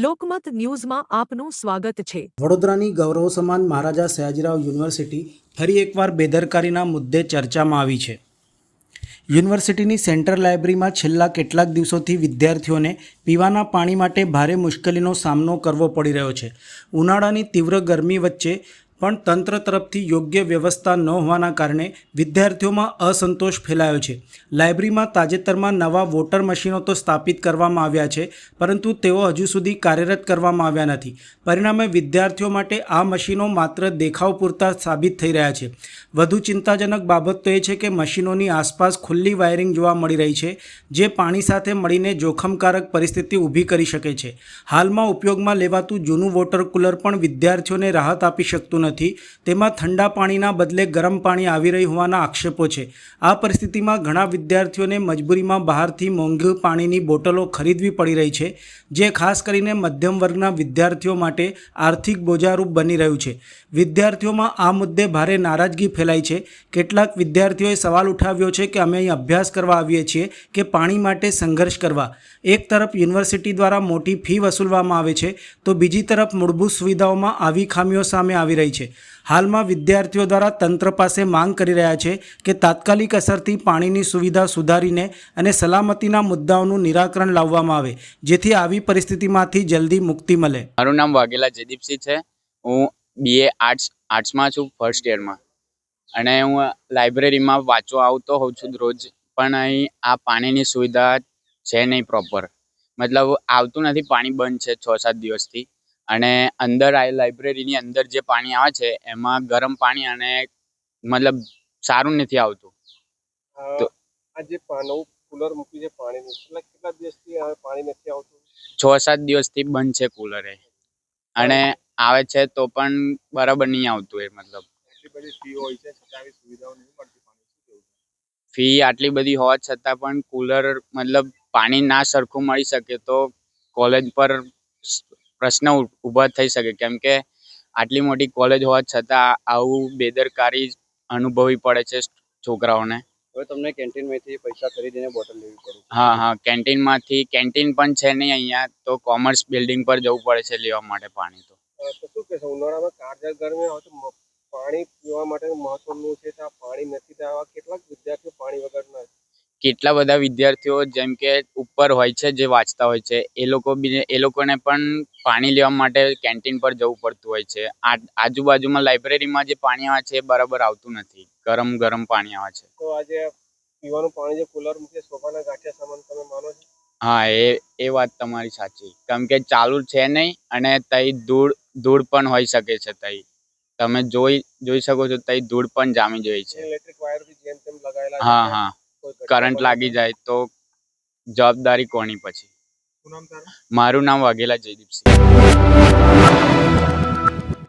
લોકમત ન્યૂઝમાં આપનું સ્વાગત છે। વડોદરાની ગૌરવ સમાન મહારાજા સયાજીરાવ યુનિવર્સિટી ફરી એકવાર બેદરકારીના મુદ્દે ચર્ચામાં આવી છે। યુનિવર્સિટીની સેન્ટ્રલ લાઇબ્રેરીમાં છેલ્લા કેટલાક દિવસોથી વિદ્યાર્થીઓને પીવાના પાણી માટે ભારે મુશ્કેલીનો સામનો કરવો પડી રહ્યો છે। ઉનાળાની તીવ્ર ગરમી વચ્ચે પણ તંત્ર તરફથી યોગ્ય વ્યવસ્થા ન હોવાના કારણે વિદ્યાર્થીઓમાં અસંતોષ ફેલાયો છે। લાઇબ્રેરીમાં તાજેતરમાં નવા વોટર મશીનો તો સ્થાપિત કરવામાં આવ્યા છે, પરંતુ તેઓ હજુ સુધી કાર્યરત કરવામાં આવ્યા નથી। પરિણામે વિદ્યાર્થીઓ માટે આ મશીનો માત્ર દેખાવ પૂરતા સાબિત થઈ રહ્યા છે। વધુ ચિંતાજનક બાબત તો એ છે કે મશીનોની આસપાસ ખુલ્લી વાયરિંગ જોવા મળી રહી છે, જે પાણી સાથે મળીને જોખમકારક પરિસ્થિતિ ઊભી કરી શકે છે। હાલમાં ઉપયોગમાં લેવાતું જૂનું વોટર કુલર પણ વિદ્યાર્થીઓને રાહત આપી શકતું નથી। તેમાં ઠંડા પાણીના બદલે ગરમ પાણી આવી રહ્યું હોવાના આક્ષેપો છે। આ પરિસ્થિતિમાં ઘણા વિદ્યાર્થીઓને મજબૂરીમાં બહારથી મોંઘી પાણીની બોટલો ખરીદવી પડી રહી છે, જે ખાસ કરીને મધ્યમ વર્ગના વિદ્યાર્થીઓ માટે આર્થિક બોજારૂપ બની રહ્યું છે। વિદ્યાર્થીઓમાં આ મુદ્દે ભારે નારાજગી ફેલાઈ છે। કેટલાક વિદ્યાર્થીઓએ સવાલ ઉઠાવ્યો છે કે અમે અહીં અભ્યાસ કરવા આવીએ છીએ કે પાણી માટે સંઘર્ષ કરવા। એક તરફ યુનિવર્સિટી દ્વારા મોટી ફી વસૂલવામાં આવે છે, તો બીજી તરફ મૂળભૂત સુવિધાઓમાં આવી ખામીઓ સામે આવી રહી છે। હાલમાં વિદ્યાર્થીઓ દ્વારા તંત્ર પાસે માંગ કરી રહ્યા છે કે તાત્કાલિક અસરથી પાણીની સુવિધા સુધારીને અને સલામતીના મુદ્દાઓનું નિરાકરણ લાવવામાં આવે, જેથી આવી પરિસ્થિતિમાંથી જલ્દી મુક્તિ મળે। મારું નામ વાઘેલા જયદીપસિંહ છે। હું BA આર્ટ્સમાં છું, ફર્સ્ટ યરમાં, અને હું લાઇબ્રેરીમાં વાંચવા આવતો હોઉં છું રોજ, પણ અહીં આ પાણીની સુવિધા છે નહીં પ્રોપર, મતલબ આવતું નથી, પાણી બંધ છે 6-7 દિવસથી। અને અંદર આ લાઇબ્રેરીની અંદર જે પાણી આવે છે એમાં ગરમ પાણી અને મતલબ સારું નથી આવતું। તો આ જે નવું કુલર મૂક્યું છે પાણીનું, કેટલા દિવસથી પાણી નથી આવતું? 6-7 દિવસથી બંધ છે કુલર એ, અને આવે છે તો પણ બરાબર નહીં આવતું એ, મતલબ એટલી બધી ફી હોય છે છતાં આવી સુવિધાઓ નહીં મળતી પાણી? ફી આટલી બધી હોવા છતાં પણ કુલર મતલબ પાણી ના સરખું મળી શકે તો કોલેજ પર પ્રશ્ન ઊભા થઈ શકે, કેમ કે આટલી મોટી કોલેજ હોવા છતાં આવું બેદરકારી અનુભવવી પડે છે છોકરાઓને। હવે તમને કેન્ટીનમાંથી પૈસા ખરીદીને બોટલ લેવી પડે? હા, કેન્ટીનમાંથી, કેન્ટીન પણ છે નહીં અહીંયા, તો કોમર્સ બિલ્ડિંગ પર જવું પડે છે લેવા માટે પાણી। તો શું કહેશો, ઉનાળામાં કાળઝાળ ગરમી આવે તો પાણી પીવા માટે મહત્વનું છે, તો પાણી નથી, તો આવા કેટલાક વિદ્યાર્થીઓ પાણી વગરના? કેટલા બધા વિદ્યાર્થીઓ જેમ કે ઉપર હોય છે જે વાંચતા હોય છે, એ લોકોને પણ પાણી લેવા માટે કેન્ટીન પર જવું પડતું હોય છે। આજુબાજુમાં લાઇબ્રેરીમાં જે પાણી આવે છે એ બરાબર આવતું નથી, ગરમ પાણી આવે છે। તો આજે પીવાનું પાણી જે કુલર મૂકે શોભાના ગાંઠિયા સમાન, તમે માનો છો? હા, એ વાત તમારી સાચી, કેમ કે ચાલુ છે નહીં, અને તઈ ધૂળ પણ હોઈ શકે છે। તઈ તમે જોઈ શકો છો, તઈ ધૂળ પણ જામી જાય છે। ઇલેક્ટ્રિક વાયર બી જેમ તેમ લગાવેલા? હા, કરંટ લાગી જાય તો જવાબદારી કોની પછી? શું નામ તારું? મારું નામ વાઘેલા જયદીપસિંહ।